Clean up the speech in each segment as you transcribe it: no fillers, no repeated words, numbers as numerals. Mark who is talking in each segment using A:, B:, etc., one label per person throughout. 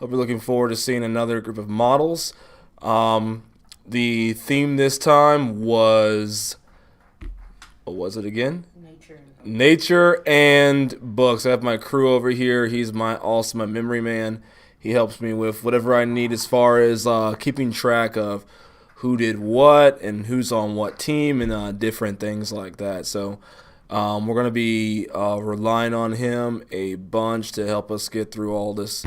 A: Hope you're looking forward to seeing another group of models. The theme this time was, what was it again? Nature and books. I have my crew over here. He's my memory man. He helps me with whatever I need as far as keeping track of who did what and who's on what team and different things like that. So we're going to be relying on him a bunch to help us get through all this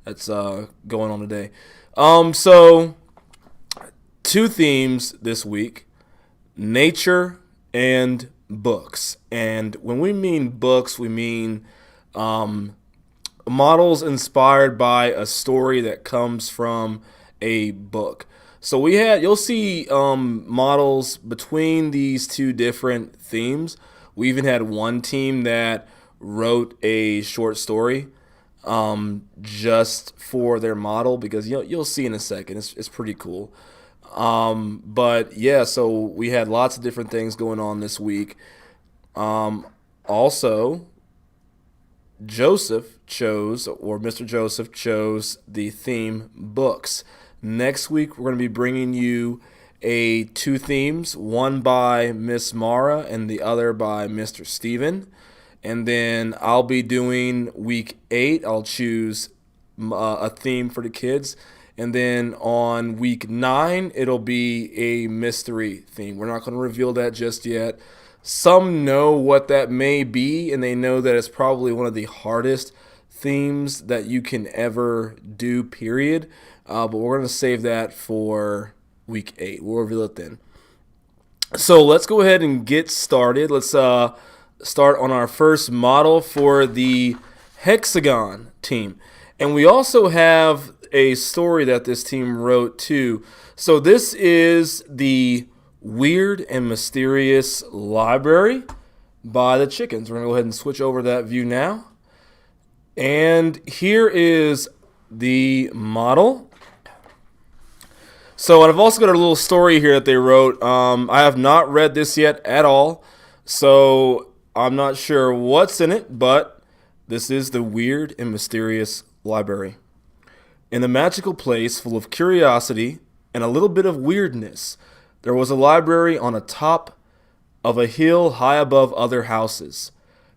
A: that's going on today. So two themes this week: nature and books. And when we mean books, we mean models inspired by a story that comes from a book. So you'll see models between these two different themes. We even had one team that wrote a short story just for their model, because you'll see in a second. It's pretty cool. But yeah, so we had lots of different things going on this week. Also, Mr. Joseph chose the theme books. Next week, we're going to be bringing you two themes, one by Miss Mara and the other by Mr. Steven. And then I'll be doing week 8. I'll choose a theme for the kids. And then on week 9, it'll be a mystery theme. We're not going to reveal that just yet. Some know what that may be, and they know that it's probably one of the hardest themes that you can ever do, period. But we're going to save that for week 8. We'll reveal it then. So let's go ahead and get started. Let's start on our first model for the hexagon team. And we also have a story that this team wrote too. So this is the Weird and Mysterious Library by the Chickens. We're going to go ahead and switch over to that view now. And here is the model. So, and I've also got a little story here that they wrote. I have not read this yet at all, so I'm not sure what's in it, but this is the Weird and Mysterious Library. In a magical place full of curiosity and a little bit of weirdness, there was a library on a top of a hill high above other houses.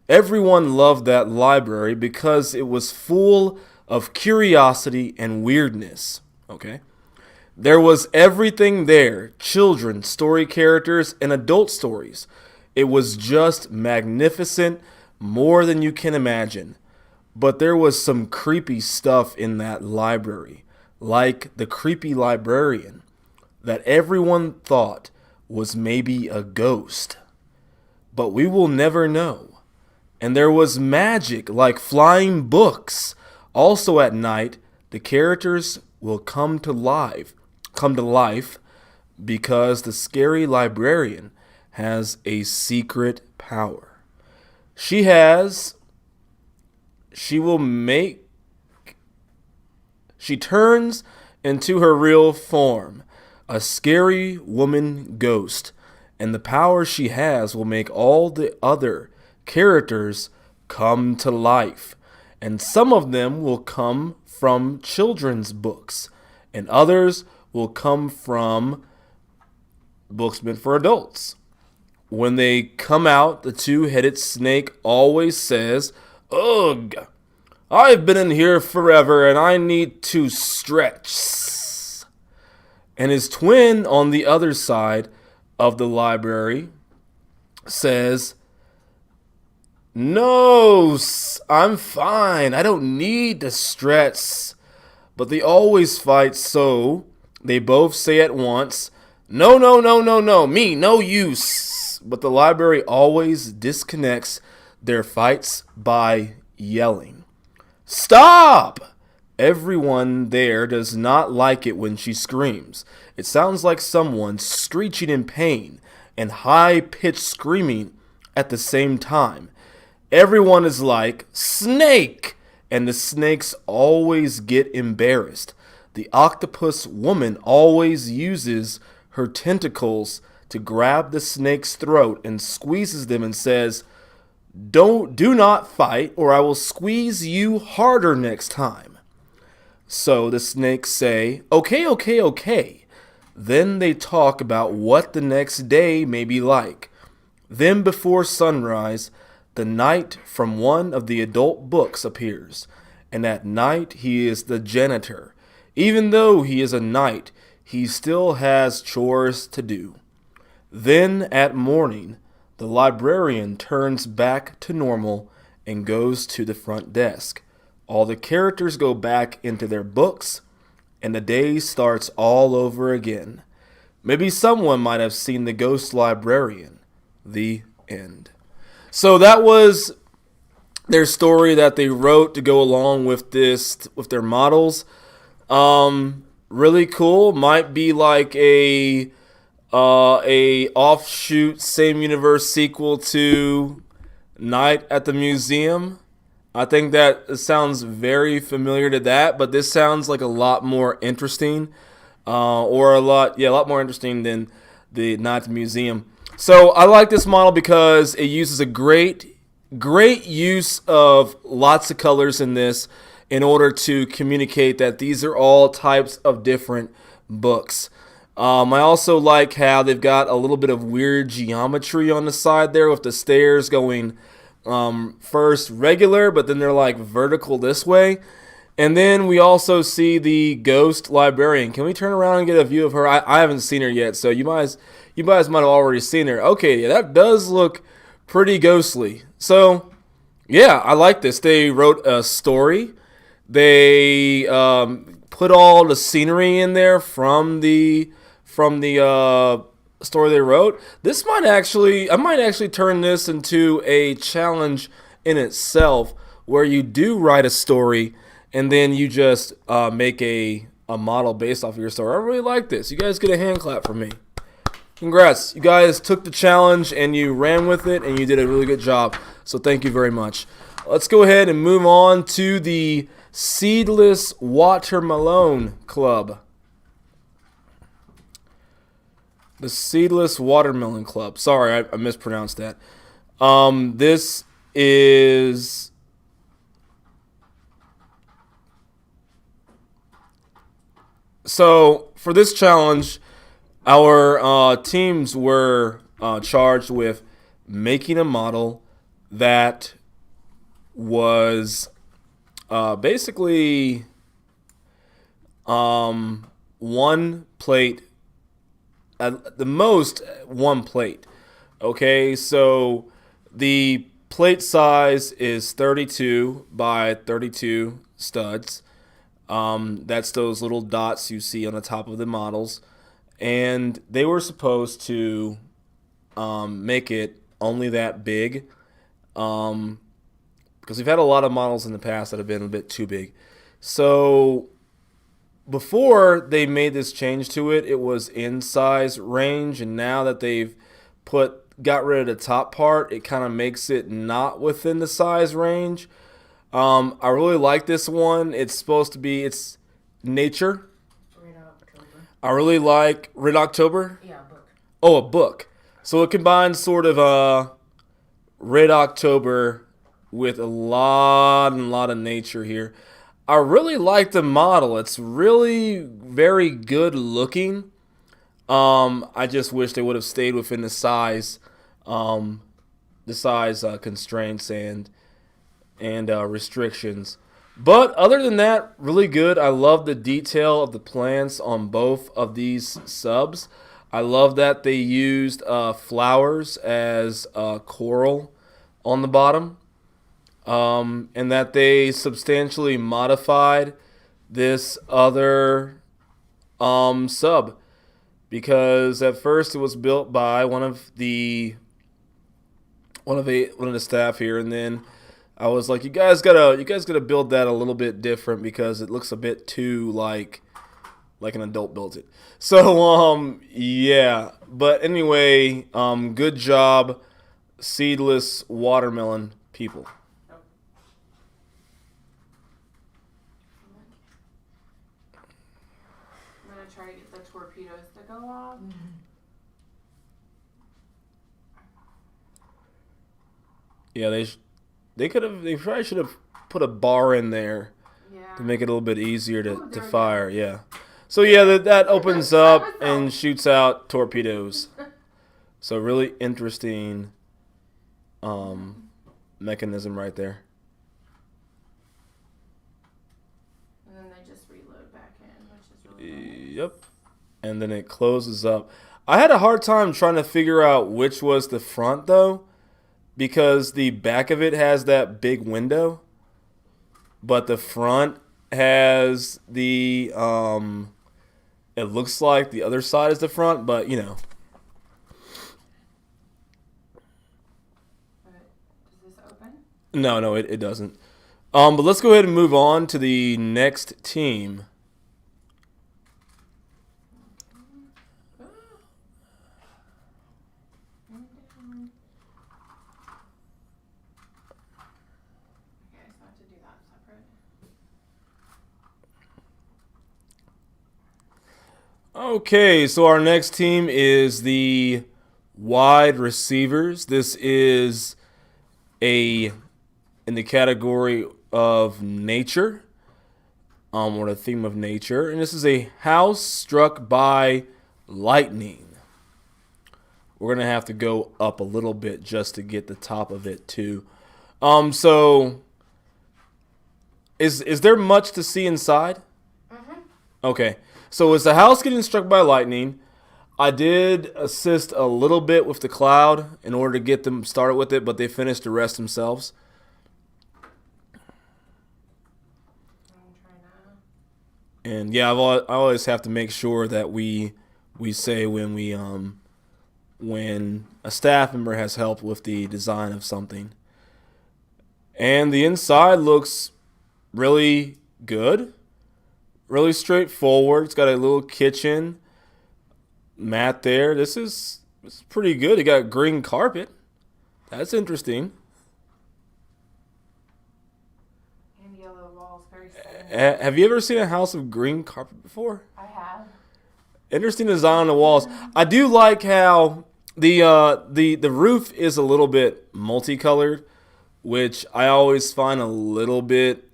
A: Everyone loved that library because it was full of curiosity and weirdness. Okay? There was everything there: children, story characters, and adult stories. It was just magnificent, more than you can imagine. But there was some creepy stuff in that library, like the creepy librarian that everyone thought was maybe a ghost. But we will never know. And there was magic, like flying books. Also at night, the characters will come to life because the scary librarian has a secret power. She turns into her real form, a scary woman ghost, and the power she has will make all the other characters come to life. And some of them will come from children's books, and others will come from books meant for adults. When they come out, the two-headed snake always says, "Ugh, I've been in here forever and I need to stretch." And his twin on the other side of the library says, "No, I'm fine. I don't need to stretch." But they always fight, so they both say at once, "No, no, no, no, no, me, no use." But the library always disconnects their fights by yelling, "Stop!" Everyone there does not like it when she screams. It sounds like someone screeching in pain and high-pitched screaming at the same time. Everyone is like, "Snake!" And the snakes always get embarrassed. The octopus woman always uses her tentacles to grab the snake's throat and squeezes them and says, do not fight, or I will squeeze you harder next time." So the snakes say, okay, okay, okay. Then they talk about what the next day may be like. Then before sunrise, the knight from one of the adult books appears, and at night he is the janitor. Even though he is a knight, he still has chores to do. Then at morning, the librarian turns back to normal and goes to the front desk. All the characters go back into their books, and the day starts all over again. Maybe someone might have seen the ghost librarian. The end. So that was their story that they wrote to go along with their models. Really cool. Might be like a offshoot same universe sequel to Night at the Museum. I think that sounds very familiar to that, but this sounds like a lot more interesting, or a lot more interesting than the Night at the Museum. So I like this model because it uses a great use of lots of colors in this in order to communicate that these are all types of different books. I also like how they've got a little bit of weird geometry on the side there with the stairs going first regular, but then they're like vertical this way. And then we also see the ghost librarian. Can we turn around and get a view of her? I haven't seen her yet, so you guys might have already seen her. Okay, yeah, that does look pretty ghostly. So, yeah, I like this. They wrote a story. They put all the scenery in there from the story they wrote. I might actually turn this into a challenge in itself, where you do write a story and then you just make a model based off of your story. I really like this. You guys get a hand clap from me. Congrats. You guys took the challenge and you ran with it and you did a really good job. So thank you very much. Let's go ahead and move on to the Seedless Watermelon Club. The Seedless Watermelon Club. Sorry, I mispronounced that. This is... So, for this challenge, our teams were charged with making a model that was basically one plate, at the most one plate. Okay, so the plate size is 32 by 32 studs. That's those little dots you see on the top of the models. And they were supposed to make it only that big. Because we've had a lot of models in the past that have been a bit too big. So before they made this change to it, it was in size range. And now that they've got rid of the top part, it kind of makes it not within the size range. I really like this one. It's nature.
B: Red October.
A: I really like Red October.
B: Yeah, a book.
A: Oh, a book. So it combines sort of Red October with a lot of nature here. I really like the model. It's really very good looking. I just wish they would have stayed within the size constraints and restrictions. But other than that, really good. I love the detail of the plants on both of these subs. I love that they used flowers as coral on the bottom, and that they substantially modified this other sub, because at first it was built by one of the staff here, and then I was like, you guys gotta build that a little bit different because it looks a bit too like an adult built it. So yeah. But anyway, good job, Seedless Watermelon people.
B: I'm gonna try to get the torpedoes to go off.
A: Yeah, they probably should have put a bar in there.
B: Yeah.
A: to make it a little bit easier to
B: There we
A: fire.
B: go.
A: Yeah. So yeah, that opens up
B: That was
A: and
B: all.
A: shoots out torpedoes. So really interesting mechanism right there.
B: And then they just reload back in, which is really nice.
A: Yep. And then it closes up. I had a hard time trying to figure out which was the front though, because the back of it has that big window, but the front has the it looks like the other side is the front, but you know.
B: But does this open?
A: No, it doesn't. But let's go ahead and move on to the next team.
B: Okay, so I have to do that separate.
A: Okay, so our next team is the wide receivers. This is in the category of nature, or the theme of nature, and this is a house struck by lightning. We're gonna have to go up a little bit just to get the top of it too. So is there much to see inside? Okay, so is the house getting struck by lightning? I did assist a little bit with the cloud in order to get them started with it, but they finished the rest themselves.
B: I'm trying to.
A: And yeah, I always have to make sure that we say when a staff member has helped with the design of something. And the inside looks really good, really straightforward. It's got a little kitchen mat there. This is pretty good. It got green carpet. That's interesting.
B: And yellow walls, very stunning.
A: Have you ever seen a house of green carpet before?
B: I have.
A: Interesting design on the walls. I do like how the roof is a little bit multicolored, which I always find a little bit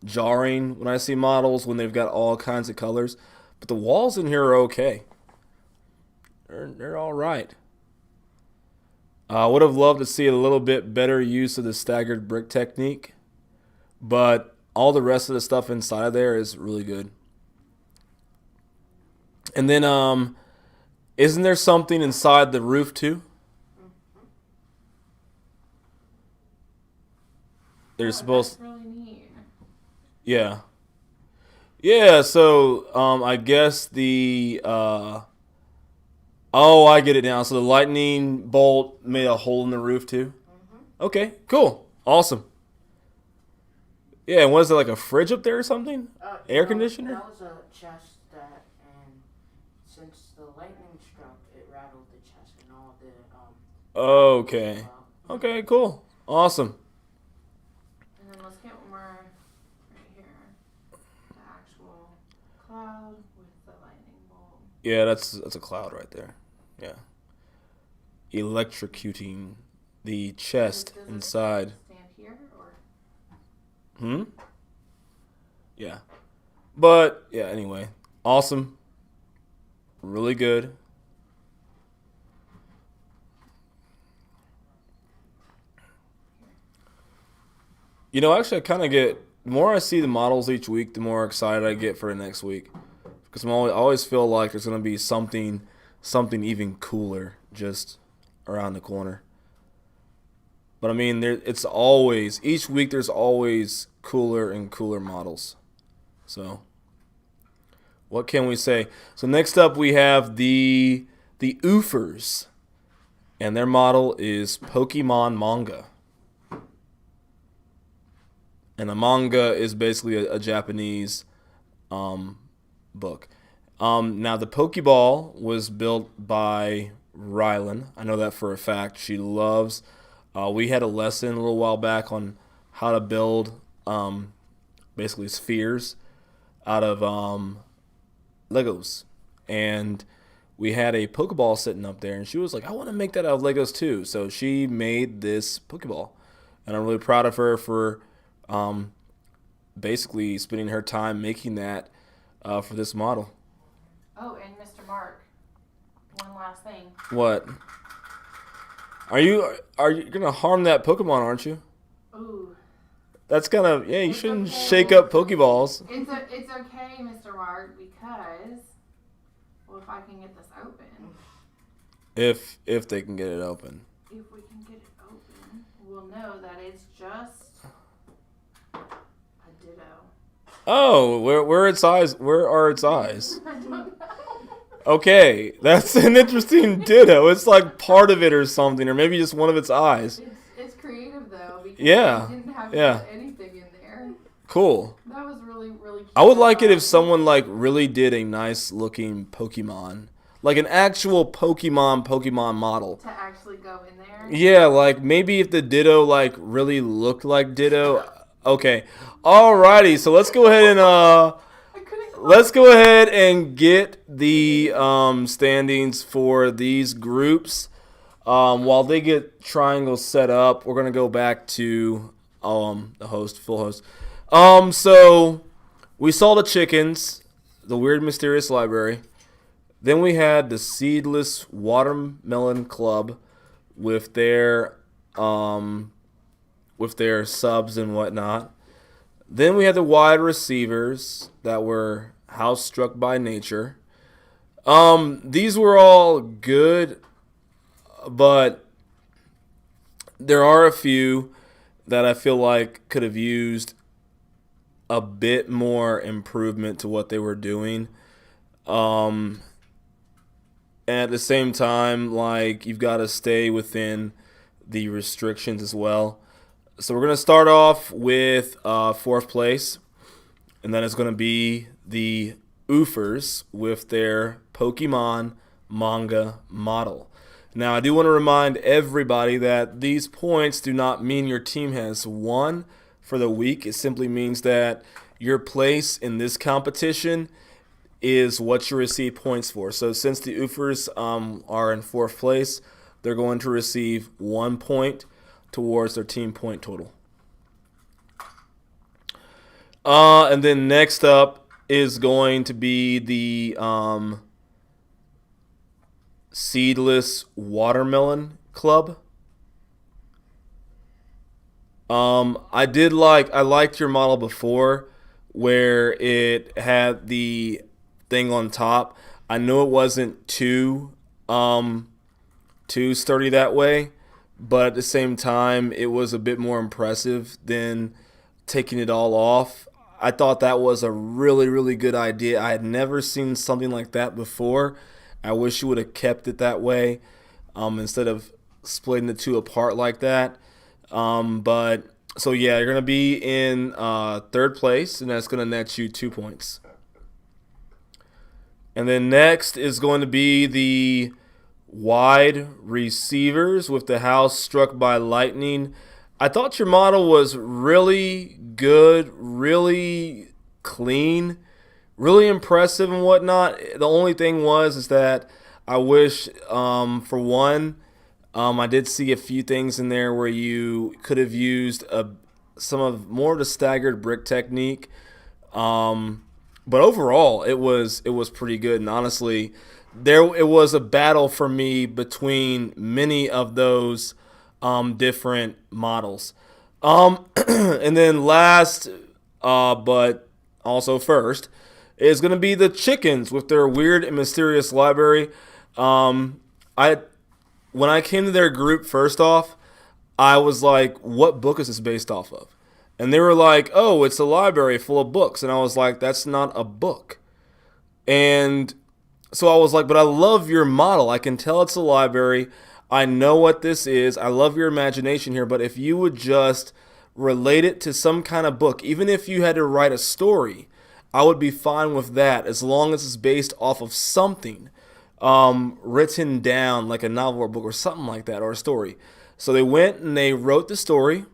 A: jarring when I see models when they've got all kinds of colors. But the walls in here are okay. They're all right. I would have loved to see a little bit better use of the staggered brick technique, but all the rest of the stuff inside of there is really good. And then, isn't there something inside the roof too? They're supposed.
B: That's really neat.
A: Yeah. Yeah. So, I guess the. Oh, I get it now. So the lightning bolt made a hole in the roof too. Okay. Cool. Awesome. Yeah. And was there like a fridge up there or something? Air conditioner?
C: That was a chest that, and since the lightning struck, it rattled the chest and all the
A: Okay. Okay. Cool. Awesome.
B: And then let's get one more right here. The actual cloud with the lightning bolt.
A: Yeah, that's a cloud right there. Yeah. Electrocuting the chest
B: Does it
A: inside.
B: stand here or?
A: Hmm? Yeah. But, yeah, anyway. Awesome. Really good. You know, actually, I kind of get, the more I see the models each week, the more excited I get for the next week. Because I always feel like there's going to be something even cooler just around the corner. But I mean, it's always, each week there's always cooler and cooler models. So, what can we say? So next up we have the Oofers. And their model is Pokemon manga. And the manga is basically a Japanese book. Now, the Pokeball was built by Rylan. I know that for a fact. She loves. We had a lesson a little while back on how to build basically spheres out of Legos. And we had a Pokeball sitting up there, and she was like, I want to make that out of Legos too. So she made this Pokeball. And I'm really proud of her for basically spending her time making that for this model.
B: Oh, and Mr. Mark, one last thing.
A: What? Are you gonna harm that Pokemon, aren't you?
B: Ooh.
A: That's kind of you
B: It's
A: shouldn't
B: okay.
A: shake up Pokeballs.
B: It's okay, Mr. Mark, because if I can get this open.
A: If they can get it open.
B: If we can get it open, we'll know that it's just a ditto.
A: Oh, where its eyes? Where are its eyes?
B: I don't know.
A: Okay, that's an interesting ditto. It's like part of it or something, or maybe just one of its eyes.
B: It's creative though because
A: Yeah,
B: we didn't have
A: yeah.
B: to put anything in there.
A: Cool.
B: That was really really cute.
A: I would like it if someone like really did a nice looking Pokemon, like an actual Pokemon model.
B: to actually go in there.
A: Yeah, like maybe if the Ditto like really looked like Ditto. Okay, alrighty. So let's go ahead and
B: I couldn't.
A: let's go ahead and get the standings for these groups. While they get triangles set up, we're gonna go back to the full host. So we saw the chickens, the weird mysterious library. Then we had the Seedless Watermelon Club with their subs and whatnot. Then we had the wide receivers that were house struck by nature. These were all good, but there are a few that I feel like could have used a bit more improvement to what they were doing. And at the same time, like, you've got to stay within the restrictions as well. So we're going to start off with fourth place, and then it's going to be the Oofers with their Pokemon manga model. Now, I do want to remind everybody that these points do not mean your team has won for the week. It simply means that your place in this competition is what you receive points for. So since the Oofers are in fourth place, they're going to receive 1 point towards their team point total. And then next up is going to be the Seedless Watermelon Club. I liked your model before where it had the thing on top. I know it wasn't too sturdy that way, but at the same time it was a bit more impressive than taking it all off. I thought that was a really, really good idea. I had never seen something like that before. I wish you would have kept it that way instead of splitting the two apart like that. But so yeah, you're gonna be in third place, and that's gonna net you 2 points. And then next is going to be the wide receivers with the house struck by lightning. I thought your model was really good, really clean, really impressive and whatnot. The only thing is that I wish, for one, I did see a few things in there where you could have used more of the staggered brick technique. But overall, it was pretty good. And honestly, it was a battle for me between many of those different models. And then last, but also first, is going to be the chickens with their weird and mysterious library. When I came to their group, first off, I was like, what book is this based off of? And they were like, oh, it's a library full of books. And I was like, that's not a book. And so I was like, but I love your model. I can tell it's a library. I know what this is. I love your imagination here. But if you would just relate it to some kind of book, even if you had to write a story, I would be fine with that as long as it's based off of something written down, like a novel or book or something like that, or a story. So they went and they wrote the story,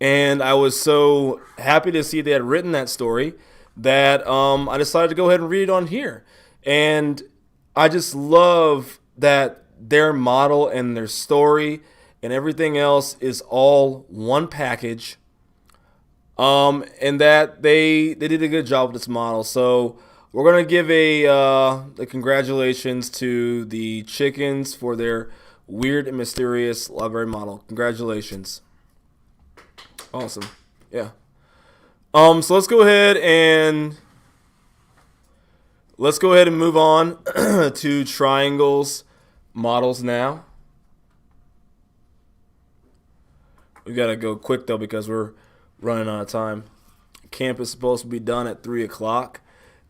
A: and I was so happy to see they had written that story that I decided to go ahead and read it on here. And I just love that their model and their story and everything else is all one package. and that they did a good job with this model. So we're gonna give a congratulations to the chickens for their weird and mysterious library model. Congratulations. Awesome. Yeah. So let's go ahead and move on to triangles models now. We gotta go quick though because we're running out of time. Camp is supposed to be done at 3:00,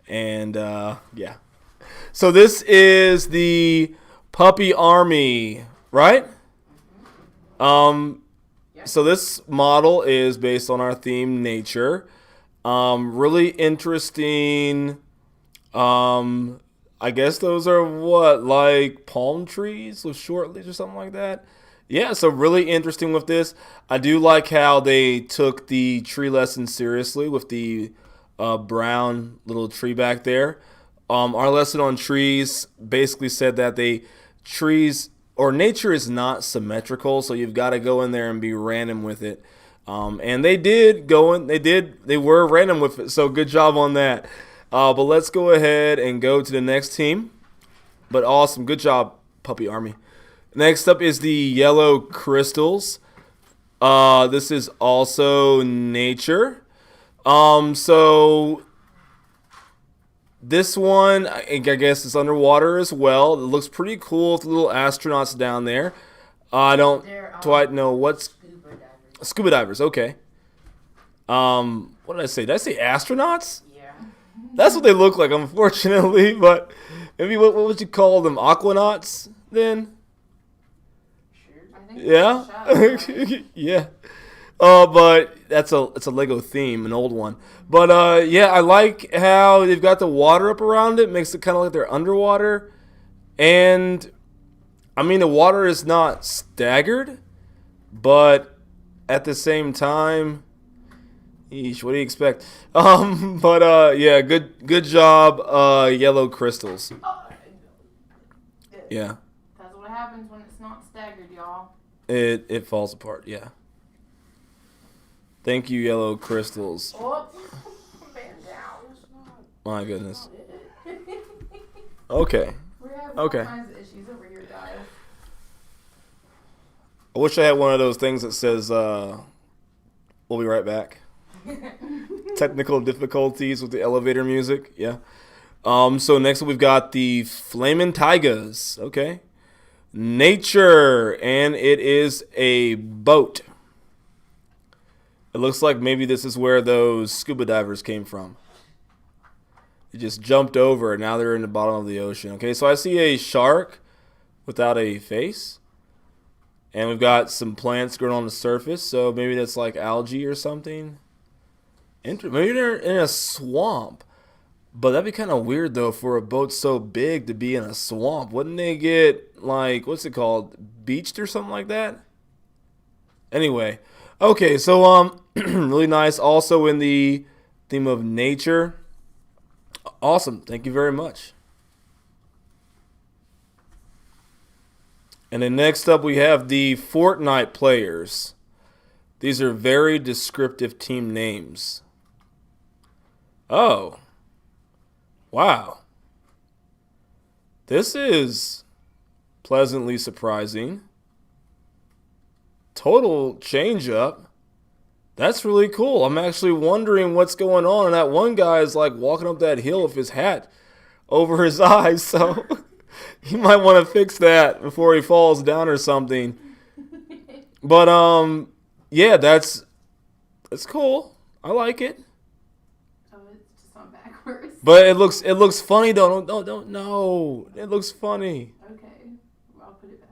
A: and yeah. So this is the Puppy Army, right? So this model is based on our theme, nature. Really interesting. I guess those are what, like palm trees with short leaves or something like that. Yeah, so really interesting with this. I do like how they took the tree lesson seriously with the brown little tree back there. Our lesson on trees basically said that trees or nature is not symmetrical, so you've got to go in there and be random with it. And they did go in. They were random with it. So good job on that. But let's go ahead and go to the next team. But awesome, good job, Puppy Army. Next up is the yellow crystals. This is also nature. So this one, I guess, is underwater as well. It looks pretty cool with the little astronauts down there. I don't quite know what's scuba divers. Okay. What did I say? Did I say astronauts?
C: Yeah.
A: That's what they look like, unfortunately. But maybe what would you call them? Aquanauts then?
B: I think
A: Yeah.
B: it's a shell, right?
A: Yeah. But it's a Lego theme, an old one. But yeah, I like how they've got the water up around it. Makes it kind of like they're underwater. And I mean, the water is not staggered, but at the same time, eesh, what do you expect? Yeah, good job, yellow crystals. Yeah.
B: That's what happens when it's not staggered, y'all.
A: It falls apart, yeah. Thank you, yellow crystals.
B: Oh, man down.
A: My goodness. Okay.
B: We're having
A: Okay.
B: all kinds of issues over here, guys.
A: I wish I had one of those things that says, we'll be right back. Technical difficulties with the elevator music, yeah. So next we've got the Flamin' Tigers, okay. Nature, and it is a boat. It looks like maybe this is where those scuba divers came from. They just jumped over, and now they're in the bottom of the ocean. Okay, so I see a shark without a face. And we've got some plants growing on the surface, so maybe that's like algae or something. Maybe they're in a swamp. But that'd be kind of weird, though, for a boat so big to be in a swamp. Wouldn't they get, like, what's it called, beached or something like that? Anyway. Okay, so really nice. Also in the theme of nature. Awesome. Thank you very much. And then next up we have the Fortnite players. These are very descriptive team names. Oh. Wow. This is pleasantly surprising. Total change up. That's really cool. I'm actually wondering what's going on. And that one guy is like walking up that hill with his hat over his eyes. So you might want to fix that before he falls down or something. But yeah, that's cool. I like it.
B: Oh, it's just on backwards.
A: But it looks funny though. Don't no. It looks funny.
B: Okay, I'll put it back.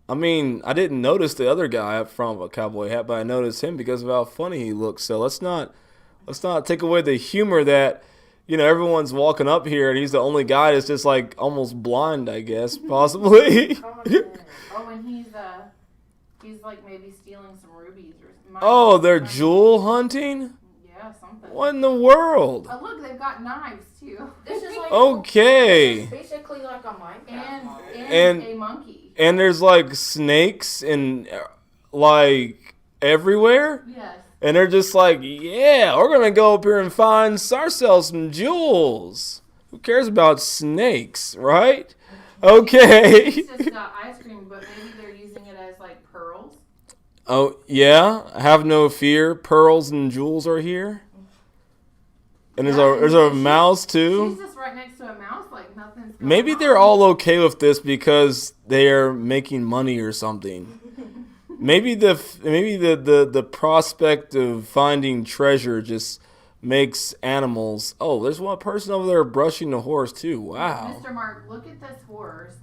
A: I mean, I didn't notice the other guy up front with a cowboy hat, but I noticed him because of how funny he looks. So let's not take away the humor that, you know, everyone's walking up here and he's the only guy that's just like almost blind, I guess, possibly.
B: Oh, and he's like maybe stealing some rubies or something.
A: Oh, they're jewel hunting?
B: Yeah, something.
A: What in the world?
B: Oh, look, they've got knives too.
C: This is like
A: Okay.
C: This is basically like a Minecraft model.
B: And a monkey.
A: And there's like snakes and like everywhere?
B: Yes.
A: And they're just like, yeah, we're going to go up here and find ourselves some jewels. Who cares about snakes, right? Okay.
B: It's just got ice cream, but maybe they're using it as like pearls.
A: Oh, yeah. Have no fear. Pearls and jewels are here. And there's a mouse, too.
B: She's just right next to a mouse like nothing's going
A: Maybe
B: on.
A: they're all okay with this because they're making money or something. Maybe the prospect of finding treasure just makes animals. Oh, there's one person over there brushing the horse too. Wow.
B: Mr. Mark, look at this horse.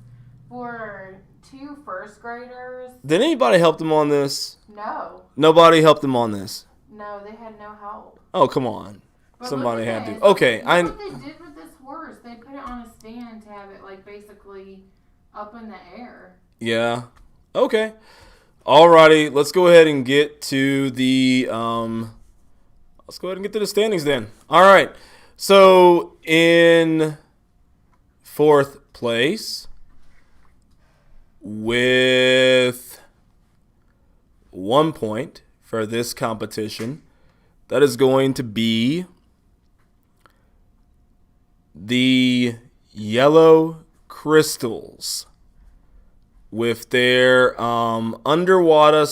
B: For 2 first graders.
A: Did anybody help them on this?
B: No.
A: Nobody helped them on this.
B: No, they had no help.
A: Oh, come on.
B: But
A: Somebody
B: look at
A: had
B: this.
A: to. Okay,
B: Look what they did with this horse. They put it on a stand to have it like basically up in the air.
A: Yeah. Okay. Alrighty, let's go ahead and get to the standings then. All right. So in 4th place with 1 point for this competition, that is going to be the Yellow Crystals with their underwater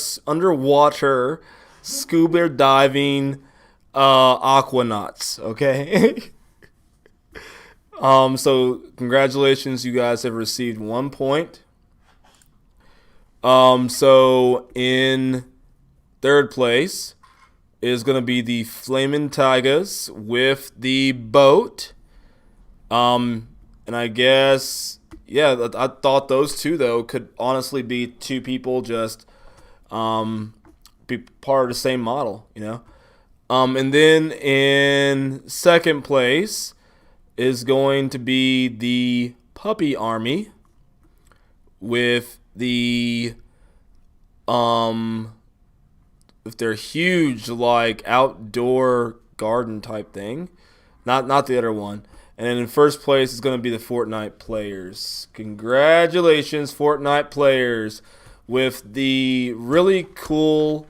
A: scuba diving aquanauts. Okay. So congratulations, you guys have received 1 point. So in 3rd place is going to be the Flamin' Tigers with the boat. And I guess, yeah, I thought those two, though, could honestly be 2 people just be part of the same model, you know. And then in 2nd place is going to be the Puppy Army with the with their huge like outdoor garden type thing. Not the other one. And then in 1st place is going to be the Fortnite players. Congratulations, Fortnite players, with the really cool,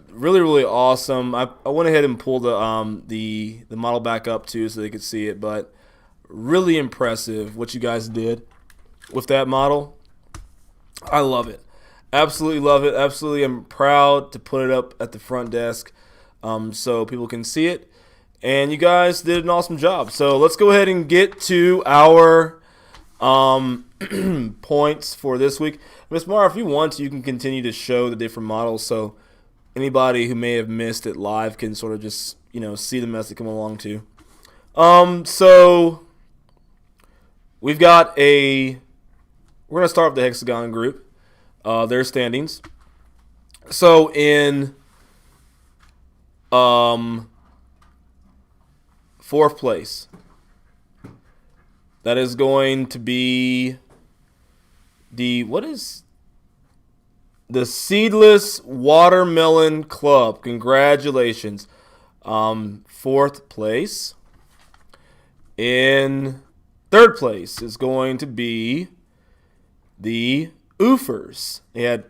A: really, really awesome. I went ahead and pulled the model back up too so they could see it, but really impressive what you guys did with that model. I love it. Absolutely love it. Absolutely, I'm proud to put it up at the front desk so people can see it. And you guys did an awesome job. So let's go ahead and get to our points for this week. Miss Mara, if you want to, you can continue to show the different models so anybody who may have missed it live can sort of just, see them as they come along too. So we've got we're going to start with the Hexagon group, their standings. So in 4th place, that is going to be the Seedless Watermelon Club. Congratulations. 4th place. In 3rd place is going to be the Oofers. They had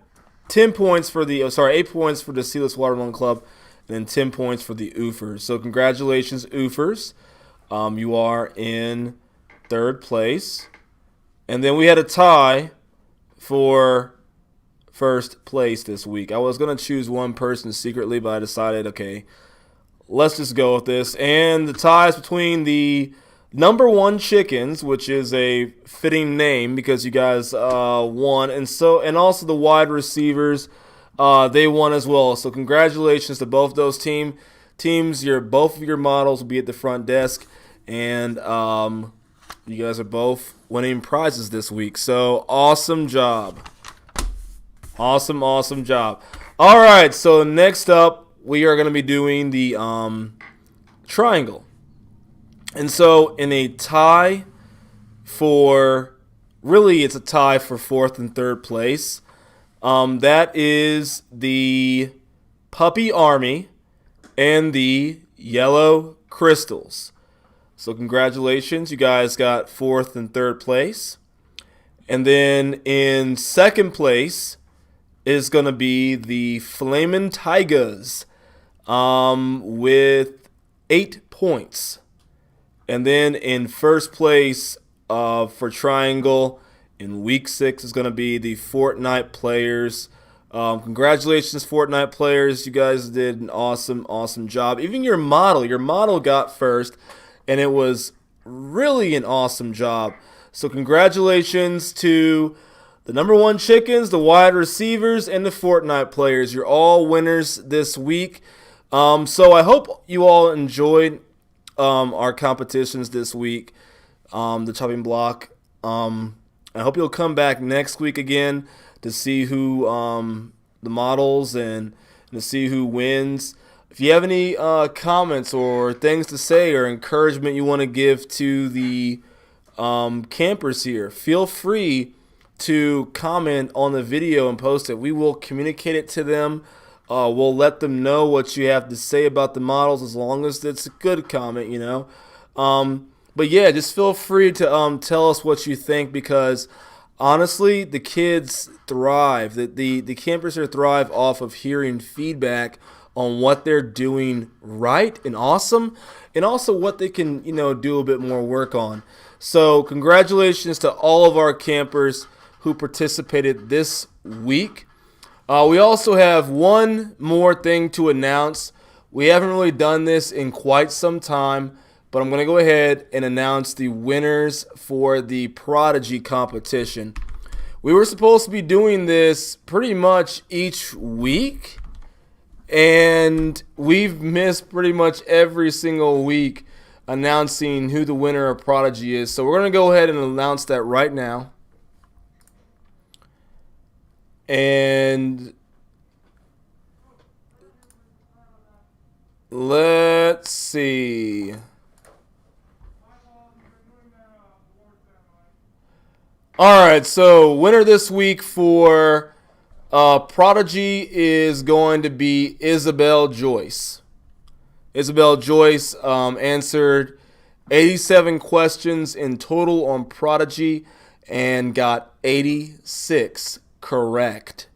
A: 8 points for the Seedless Watermelon Club, and then 10 points for the Oofers. So congratulations, Oofers. You are in 3rd place. And then we had a tie for 1st place this week. I was going to choose one person secretly, but I decided, okay, let's just go with this. And the tie is between the Number 1 Chickens, which is a fitting name because you guys won, and also the wide receivers, they won as well. So congratulations to both those teams. Both of your models will be at the front desk, and you guys are both winning prizes this week. So awesome job. Awesome job. All right, so next up, we are going to be doing the triangle. And so in a tie it's a tie for 4th and 3rd place. That is the Puppy Army and the Yellow Crystals. So congratulations, you guys got 4th and 3rd place. And then in 2nd place is going to be the Flamin' Tigers with 8 points. And then in first place for Triangle in week 6 is going to be the Fortnite players. Congratulations, Fortnite players. You guys did an awesome, awesome job. Even your model got first, and it was really an awesome job. So congratulations to the number 1 chickens, the wide receivers, and the Fortnite players. You're all winners this week. So I hope you all enjoyed our competitions this week, the chopping block. I hope you'll come back next week again to see who the models and to see who wins. If you have any comments or things to say or encouragement you want to give to the campers here, feel free to comment on the video and post it. We will communicate it to them. We'll let them know what you have to say about the models as long as it's a good comment, you know. But yeah, just feel free to tell us what you think, because honestly, the kids thrive. The campers here thrive off of hearing feedback on what they're doing right and awesome, and also what they can, do a bit more work on. So congratulations to all of our campers who participated this week. We also have one more thing to announce. We haven't really done this in quite some time, but I'm going to go ahead and announce the winners for the Prodigy competition. We were supposed to be doing this pretty much each week, and we've missed pretty much every single week announcing who the winner of Prodigy is. So we're going to go ahead and announce that right now. And let's see. All right, so winner this week for Prodigy is going to be Isabel Joyce. Isabel Joyce answered 87 questions in total on Prodigy and got 86 correct.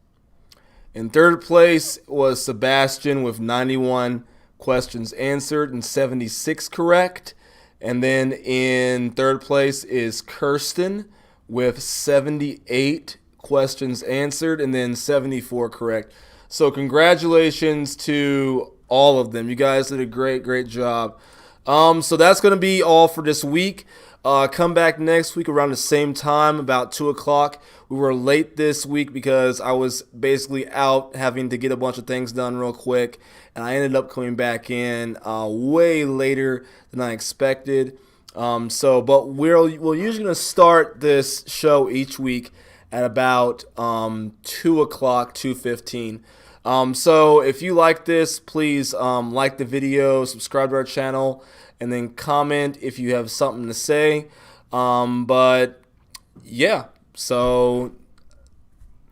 A: In third place was Sebastian with 91 questions answered and 76 correct. And then in third place is Kirsten with 78 questions answered and then 74 correct. So congratulations to all of them. You guys did a great, great job. So that's going to be all for this week. Come back next week around the same time, about 2 o'clock. We were late this week because I was basically out having to get a bunch of things done real quick, and I ended up coming back in way later than I expected. But we're usually going to start this show each week at about 2 o'clock, 2:15. So if you like this, please like the video, subscribe to our channel, and then comment if you have something to say. But yeah, so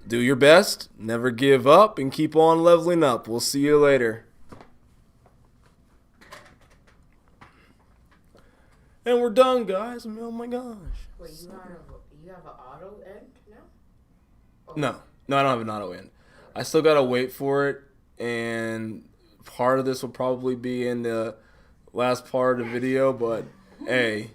A: do your best, never give up, and keep on leveling up. We'll see you later. And we're done, guys. Oh my gosh.
C: Wait, you have an auto end now? Oh.
A: No, I don't have an auto end. I still gotta wait for it, and part of this will probably be in the last part of the video, but hey,